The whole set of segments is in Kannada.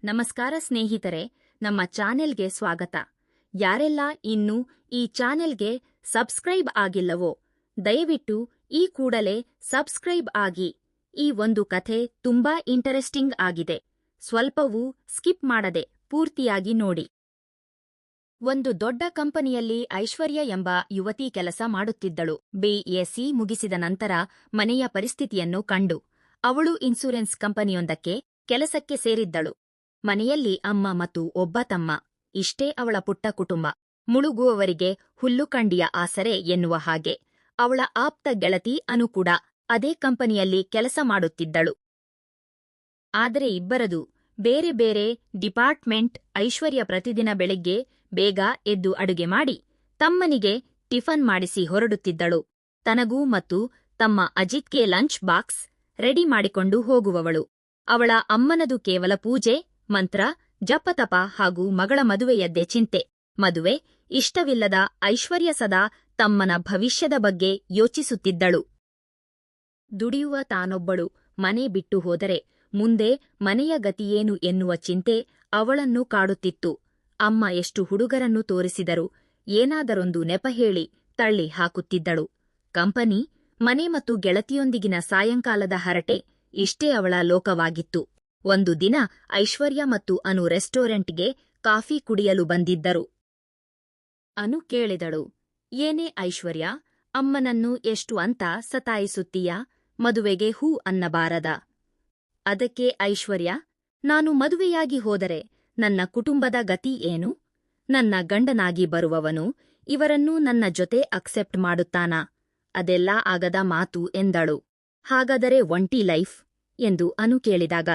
ನಮಸ್ಕಾರ ಸ್ನೇಹಿತರೆ, ನಮ್ಮ ಚಾನೆಲ್ಗೆ ಸ್ವಾಗತ. ಯಾರೆಲ್ಲ ಇನ್ನೂ ಈ ಚಾನೆಲ್ಗೆ ಸಬ್ಸ್ಕ್ರೈಬ್ ಆಗಿಲ್ಲವೋ ದಯವಿಟ್ಟು ಈ ಕೂಡಲೇ ಸಬ್ಸ್ಕ್ರೈಬ್ ಆಗಿ. ಈ ಒಂದು ಕಥೆ ತುಂಬಾ ಇಂಟರೆಸ್ಟಿಂಗ್ ಆಗಿದೆ. ಸ್ವಲ್ಪವೂ ಸ್ಕಿಪ್ ಮಾಡದೆ ಪೂರ್ತಿಯಾಗಿ ನೋಡಿ. ಒಂದು ದೊಡ್ಡ ಕಂಪನಿಯಲ್ಲಿ ಐಶ್ವರ್ಯ ಎಂಬ ಯುವತಿ ಕೆಲಸ ಮಾಡುತ್ತಿದ್ದಳು. BSc ಮುಗಿಸಿದ ನಂತರ ಮನೆಯ ಪರಿಸ್ಥಿತಿಯನ್ನು ಕಂಡು ಅವಳು ಇನ್ಸೂರೆನ್ಸ್ ಕಂಪನಿಯೊಂದಕ್ಕೆ ಕೆಲಸಕ್ಕೆ ಸೇರಿದ್ದಳು. ಮನೆಯಲ್ಲಿ ಅಮ್ಮ ಮತ್ತು ಒಬ್ಬ ತಮ್ಮ, ಇಷ್ಟೇ ಅವಳ ಪುಟ್ಟ ಕುಟುಂಬ. ಮುಳುಗುವವರಿಗೆ ಹುಲ್ಲುಕಂಡಿಯ ಆಸರೆ ಎನ್ನುವ ಹಾಗೆ. ಅವಳ ಆಪ್ತ ಗೆಳತಿ ಅನು ಕೂಡ ಅದೇ ಕಂಪನಿಯಲ್ಲಿ ಕೆಲಸ ಮಾಡುತ್ತಿದ್ದಳು. ಆದರೆ ಇಬ್ಬರದು ಬೇರೆ ಬೇರೆ ಡಿಪಾರ್ಟ್ಮೆಂಟ್. ಐಶ್ವರ್ಯ ಪ್ರತಿದಿನ ಬೆಳಗ್ಗೆ ಬೇಗ ಎದ್ದು ಅಡುಗೆ ಮಾಡಿ ತಮ್ಮನಿಗೆ ಟಿಫನ್ ಮಾಡಿಸಿ ಹೊರಡುತ್ತಿದ್ದಳು. ತನಗೂ ಮತ್ತು ತಮ್ಮ ಅಜಿತ್ಗೆ ಲಂಚ್ ಬಾಕ್ಸ್ ರೆಡಿ ಮಾಡಿಕೊಂಡು ಹೋಗುವವಳು. ಅವಳ ಅಮ್ಮನದು ಕೇವಲ ಪೂಜೆ, ಮಂತ್ರ, ಜಪತಪ ಹಾಗೂ ಮಗಳ ಮದುವೆಯದ್ದೇ ಚಿಂತೆ. ಮದುವೆ ಇಷ್ಟವಿಲ್ಲದ ಐಶ್ವರ್ಯ ಸದಾ ತಮ್ಮನ ಭವಿಷ್ಯದ ಬಗ್ಗೆ ಯೋಚಿಸುತ್ತಿದ್ದಳು. ದುಡಿಯುವ ತಾನೊಬ್ಬಳು ಮನೆ ಬಿಟ್ಟು ಹೋದರೆ ಮುಂದೆ ಮನೆಯ ಗತಿಯೇನು ಎನ್ನುವ ಚಿಂತೆ ಅವಳನ್ನು ಕಾಡುತ್ತಿತ್ತು. ಅಮ್ಮ ಎಷ್ಟು ಹುಡುಗರನ್ನು ತೋರಿಸಿದರೂ ಏನಾದರೊಂದು ನೆಪ ಹೇಳಿ ತಳ್ಳಿ ಹಾಕುತ್ತಿದ್ದಳು. ಕಂಪನಿ, ಮನೆ ಮತ್ತು ಗೆಳತಿಯೊಂದಿಗಿನ ಸಾಯಂಕಾಲದ ಹರಟೆ, ಇಷ್ಟೇ ಅವಳ ಲೋಕವಾಗಿತ್ತು. ಒಂದು ದಿನ ಐಶ್ವರ್ಯ ಮತ್ತು ಅನು ರೆಸ್ಟೋರೆಂಟ್ಗೆ ಕಾಫಿ ಕುಡಿಯಲು ಬಂದಿದ್ದರು. ಅನು ಕೇಳಿದಳು, ಏನೇ ಐಶ್ವರ್ಯ, ಅಮ್ಮನನ್ನು ಎಷ್ಟು ಅಂತ ಸತಾಯಿಸುತ್ತೀಯಾ? ಮದುವೆಗೆ ಹೂ ಅನ್ನಬಾರದ? ಅದಕ್ಕೆ ಐಶ್ವರ್ಯ, ನಾನು ಮದುವೆಯಾಗಿ ಹೋದರೆ ನನ್ನ ಕುಟುಂಬದ ಗತಿ ಏನು? ನನ್ನ ಗಂಡನಾಗಿ ಬರುವವನು ಇವರನ್ನೂ ನನ್ನ ಜೊತೆ ಅಕ್ಸೆಪ್ಟ್ ಮಾಡುತ್ತಾನಾ? ಅದೆಲ್ಲ ಆಗದ ಮಾತು ಎಂದಳು. ಹಾಗಾದರೆ ಒಂಟಿ ಲೈಫ್ ಎಂದು ಅನು ಕೇಳಿದಾಗ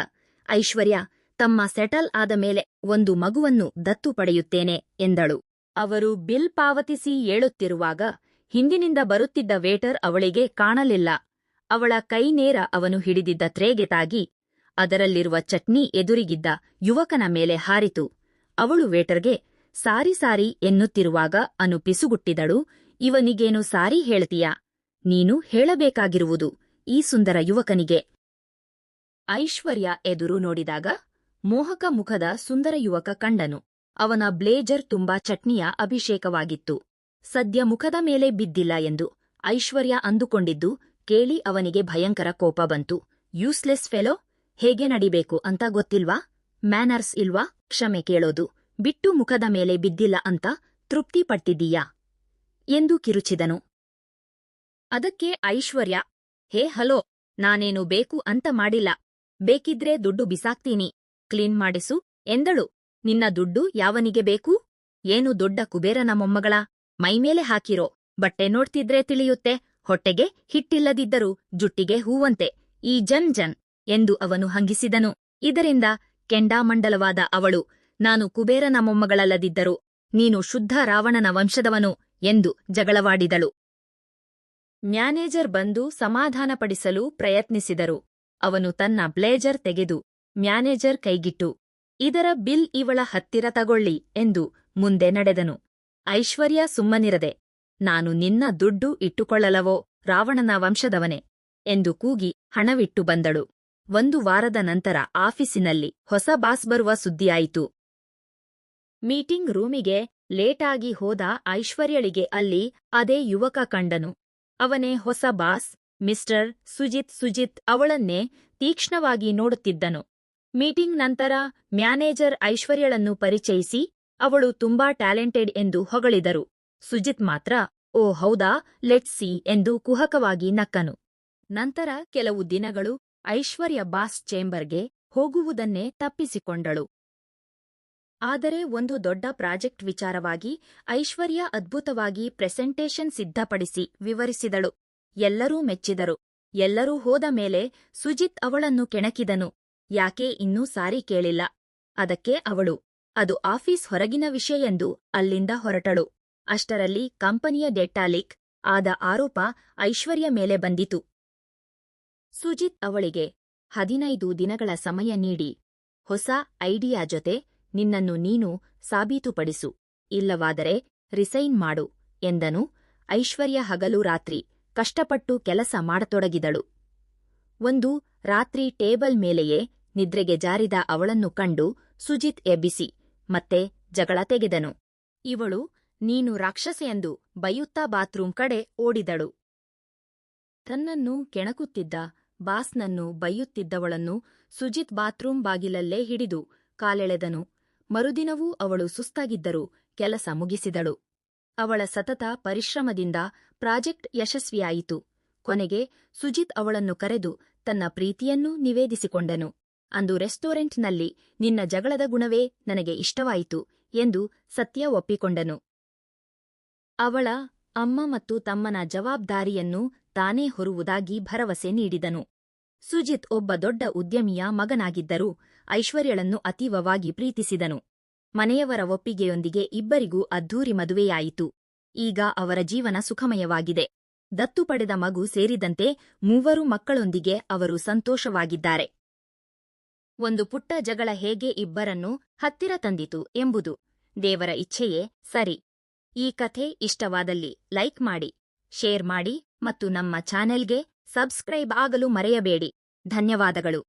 ಐಶ್ವರ್ಯ ತಮ್ಮ ಸೆಟಲ್ ಆದ ಮೇಲೆ ಒಂದು ಮಗುವನ್ನು ದತ್ತು ಪಡೆಯುತ್ತೇನೆ ಎಂದಳು. ಅವರು ಬಿಲ್ ಪಾವತಿಸಿ ಏಳುತ್ತಿರುವಾಗ ಹಿಂದಿನಿಂದ ಬರುತ್ತಿದ್ದ ವೇಟರ್ ಅವಳಿಗೆ ಕಾಣಲಿಲ್ಲ. ಅವಳ ಕೈ ನೇರ ಅವನು ಹಿಡಿದಿದ್ದ ಟ್ರೇಗೆ ತಾಗಿ ಅದರಲ್ಲಿರುವ ಚಟ್ನಿ ಎದುರಿಗಿದ್ದ ಯುವಕನ ಮೇಲೆ ಹಾರಿತು. ಅವಳು ವೇಟರ್ಗೆ ಸಾರಿ ಸಾರಿ ಎನ್ನುತ್ತಿರುವಾಗ ಅನು ಪಿಸುಗುಟ್ಟಿದಳು. ಇವನಿಗೇನು ಸಾರಿ ಹೇಳ್ತೀಯಾ? ನೀನು ಹೇಳಬೇಕಾಗಿರುವುದು ಈ ಸುಂದರ ಯುವಕನಿಗೆ. ಐಶ್ವರ್ಯ ಎದುರು ನೋಡಿದಾಗ ಮೋಹಕ ಮುಖದ ಸುಂದರ ಯುವಕ ಕಂಡನು. ಅವನ ಬ್ಲೇಜರ್ ತುಂಬಾ ಚಟ್ನಿಯ ಅಭಿಷೇಕವಾಗಿತ್ತು. ಸದ್ಯ ಮುಖದ ಮೇಲೆ ಬಿದ್ದಿಲ್ಲ ಎಂದು ಐಶ್ವರ್ಯ ಅಂದುಕೊಂಡಿದ್ದು ಕೇಳಿ ಅವನಿಗೆ ಭಯಂಕರ ಕೋಪ ಬಂತು. ಯೂಸ್ಲೆಸ್ ಫೆಲೋ, ಹೇಗೆ ನಡಿಬೇಕು ಅಂತ ಗೊತ್ತಿಲ್ವಾ? ಮ್ಯಾನರ್ಸ್ ಇಲ್ವಾ? ಕ್ಷಮೆ ಕೇಳೋದು ಬಿಟ್ಟು ಮುಖದ ಮೇಲೆ ಬಿದ್ದಿಲ್ಲ ಅಂತ ತೃಪ್ತಿ ಪಟ್ಟಿದ್ದೀಯಾ ಎಂದು ಕಿರುಚಿದನು. ಅದಕ್ಕೆ ಐಶ್ವರ್ಯ, ಹೇ ಹಲೋ, ನಾನೇನು ಬೇಕು ಅಂತ ಮಾಡಿಲ್ಲ. ಬೇಕಿದ್ರೆ ದುಡ್ಡು ಬಿಸಾಕ್ತೀನಿ, ಕ್ಲೀನ್ ಮಾಡಿಸು ಎಂದಳು. ನಿನ್ನ ದುಡ್ಡು ಯಾವನಿಗೆ ಬೇಕು? ಏನು ದೊಡ್ಡ ಕುಬೇರನ ಮೊಮ್ಮಗಳ? ಮೈಮೇಲೆ ಹಾಕಿರೋ ಬಟ್ಟೆ ನೋಡ್ತಿದ್ರೆ ತಿಳಿಯುತ್ತೆ. ಹೊಟ್ಟೆಗೆ ಹಿಟ್ಟಿಲ್ಲದಿದ್ದರೂ ಜುಟ್ಟಿಗೆ ಹೂವಂತೆ ಈ ಜನ್ ಜನ್ ಎಂದು ಅವನು ಹಂಗಿಸಿದನು. ಇದರಿಂದ ಕೆಂಡಾಮಂಡಲವಾದ ಅವಳು, ನಾನು ಕುಬೇರನ ಮೊಮ್ಮಗಳಲ್ಲದಿದ್ದರೂ ನೀನು ಶುದ್ಧ ರಾವಣನ ವಂಶದವನು ಎಂದು ಜಗಳವಾಡಿದಳು. ಮ್ಯಾನೇಜರ್ ಬಂದು ಸಮಾಧಾನಪಡಿಸಲು ಪ್ರಯತ್ನಿಸಿದರು. ಅವನು ತನ್ನ ಬ್ಲೇಜರ್ ತೆಗೆದು ಮ್ಯಾನೇಜರ್ ಕೈಗಿಟ್ಟು, ಇದರ ಬಿಲ್ ಇವಳ ಹತ್ತಿರ ತಗೊಳ್ಳಿ ಎಂದು ಮುಂದೆ ನಡೆದನು. ಐಶ್ವರ್ಯ ಸುಮ್ಮನಿರದೆ, ನಾನು ನಿನ್ನ ದುಡ್ಡು ಇಟ್ಟುಕೊಳ್ಳಲವೋ ರಾವಣನ ವಂಶದವನೇ ಎಂದು ಕೂಗಿ ಹಣವಿಟ್ಟು ಬಂದಳು. ಒಂದು ವಾರದ ನಂತರ ಆಫೀಸಿನಲ್ಲಿ ಹೊಸ ಬಾಸ್ ಬರುವ ಸುದ್ದಿಯಾಯಿತು. ಮೀಟಿಂಗ್ ರೂಮಿಗೆ ಲೇಟಾಗಿ ಹೋದ ಐಶ್ವರ್ಯಳಿಗೆ ಅಲ್ಲಿ ಅದೇ ಯುವಕ ಕಂಡನು. ಅವನೇ ಹೊಸ ಬಾಸ್, ಮಿಸ್ಟರ್ ಸುಜಿತ್ ಅವಳನ್ನೇ ತೀಕ್ಷ್ಣವಾಗಿ ನೋಡುತ್ತಿದ್ದನು. ಮೀಟಿಂಗ್ ನಂತರ ಮ್ಯಾನೇಜರ್ ಐಶ್ವರ್ಯಳನ್ನು ಪರಿಚಯಿಸಿ ಅವಳು ತುಂಬಾ ಟ್ಯಾಲೆಂಟೆಡ್ ಎಂದು ಹೊಗಳಿದರು. ಸುಜಿತ್ ಮಾತ್ರ, ಓ ಹೌದಾ, ಲೆಟ್ಸ್ ಸಿ ಎಂದು ಕುಹಕವಾಗಿ ನಕ್ಕನು. ನಂತರ ಕೆಲವು ದಿನಗಳು ಐಶ್ವರ್ಯ ಬಾಸ್ ಚೇಂಬರ್ಗೆ ಹೋಗುವುದನ್ನೇ ತಪ್ಪಿಸಿಕೊಂಡಳು. ಆದರೆ ಒಂದು ದೊಡ್ಡ ಪ್ರಾಜೆಕ್ಟ್ ವಿಚಾರವಾಗಿ ಐಶ್ವರ್ಯ ಅದ್ಭುತವಾಗಿ ಪ್ರೆಸೆಂಟೇಷನ್ ಸಿದ್ಧಪಡಿಸಿ ವಿವರಿಸಿದಳು. ಎಲ್ಲರೂ ಮೆಚ್ಚಿದರು. ಎಲ್ಲರೂ ಹೋದ ಮೇಲೆ ಸುಜಿತ್ ಅವಳನ್ನು ಕೆಣಕಿದನು. ಯಾಕೆ ಇನ್ನೂ ಸಾರಿ ಕೇಳಿಲ್ಲ? ಅದಕ್ಕೆ ಅವಳು, ಅದು ಆಫೀಸ್ ಹೊರಗಿನ ವಿಷಯೆಂದು ಅಲ್ಲಿಂದ ಹೊರಟಳು. ಅಷ್ಟರಲ್ಲಿ ಕಂಪನಿಯ ಡೇಟಾ ಲೀಕ್ ಆದ ಆರೋಪ ಐಶ್ವರ್ಯ ಮೇಲೆ ಬಂದಿತು. ಸುಜಿತ್ ಅವಳಿಗೆ 15 ದಿನಗಳ ಸಮಯ ನೀಡಿ ಹೊಸ ಐಡಿಯಾ ಜೊತೆ ನಿನ್ನನ್ನು ನೀನು ಸಾಬೀತುಪಡಿಸು, ಇಲ್ಲವಾದರೆ ರಿಸೈನ್ ಮಾಡು ಎಂದನು. ಐಶ್ವರ್ಯ ಹಗಲು ರಾತ್ರಿ ಕಷ್ಟಪಟ್ಟು ಕೆಲಸ ಮಾಡತೊಡಗಿದಳು. ಒಂದು ರಾತ್ರಿ ಟೇಬಲ್ ಮೇಲೆಯೇ ನಿದ್ರೆಗೆ ಜಾರಿದ ಅವಳನ್ನು ಕಂಡು ಸುಜಿತ್ ಎಬ್ಬಿಸಿ ಮತ್ತೆ ಜಗಳ ತೆಗೆದನು. ಇವಳು ನೀನು ರಾಕ್ಷಸೆಯೆಂದು ಬೈಯುತ್ತಾ ಬಾತ್ರೂಂ ಕಡೆ ಓಡಿದಳು. ತನ್ನನ್ನು ಕೆಣಕುತ್ತಿದ್ದ ಬಾಸ್ನನ್ನು ಬೈಯುತ್ತಿದ್ದವಳನ್ನು ಸುಜಿತ್ ಬಾತ್ರೂಂ ಬಾಗಿಲಲ್ಲೇ ಹಿಡಿದು ಕಾಲೆಳೆದನು. ಮರುದಿನವೂ ಅವಳು ಸುಸ್ತಾಗಿದ್ದರೂ ಕೆಲಸ ಮುಗಿಸಿದಳು. ಅವಳ ಸತತ ಪರಿಶ್ರಮದಿಂದ ಪ್ರಾಜೆಕ್ಟ್ ಯಶಸ್ವಿಯಾಯಿತು. ಕೊನೆಗೆ ಸುಜಿತ್ ಅವಳನ್ನು ಕರೆದು ತನ್ನ ಪ್ರೀತಿಯನ್ನೂ ನಿವೇದಿಸಿಕೊಂಡನು. ಅಂದು ರೆಸ್ಟೋರೆಂಟ್ನಲ್ಲಿ ನಿನ್ನ ಜಗಳದ ಗುಣವೇ ನನಗೆ ಇಷ್ಟವಾಯಿತು ಎಂದು ಸತ್ಯ ಒಪ್ಪಿಕೊಂಡನು. ಅವಳ ಅಮ್ಮ ಮತ್ತು ತಮ್ಮನ ಜವಾಬ್ದಾರಿಯನ್ನು ತಾನೇ ಹೊರುವುದಾಗಿ ಭರವಸೆ ನೀಡಿದನು. ಸುಜಿತ್ ಒಬ್ಬ ದೊಡ್ಡ ಉದ್ಯಮಿಯ ಮಗನಾಗಿದ್ದರೂ ಐಶ್ವರ್ಯಳನ್ನು ಅತೀವವಾಗಿ ಪ್ರೀತಿಸಿದನು. ಮನೆಯವರ ಒಪ್ಪಿಗೆಯೊಂದಿಗೆ ಇಬ್ಬರಿಗೂ ಅದ್ಧೂರಿ ಮದುವೆಯಾಯಿತು. ಈಗ ಅವರ ಜೀವನ ಸುಖಮಯವಾಗಿದೆ. ದತ್ತು ಪಡೆದ ಮಗು ಸೇರಿದಂತೆ 3 ಮಕ್ಕಳೊಂದಿಗೆ ಅವರು ಸಂತೋಷವಾಗಿದ್ದಾರೆ. ಒಂದು ಪುಟ್ಟ ಜಗಳ ಹೇಗೆ ಇಬ್ಬರನ್ನೂ ಹತ್ತಿರ ತಂದಿತು ಎಂಬುದು ದೇವರ ಇಚ್ಛೆಯೇ ಸರಿ. ಈ ಕಥೆ ಇಷ್ಟವಾದಲ್ಲಿ ಲೈಕ್ ಮಾಡಿ, ಶೇರ್ ಮಾಡಿ ಮತ್ತು ನಮ್ಮ ಚಾನೆಲ್ಗೆ ಸಬ್ಸ್ಕ್ರೈಬ್ ಆಗಲು ಮರೆಯಬೇಡಿ. ಧನ್ಯವಾದಗಳು.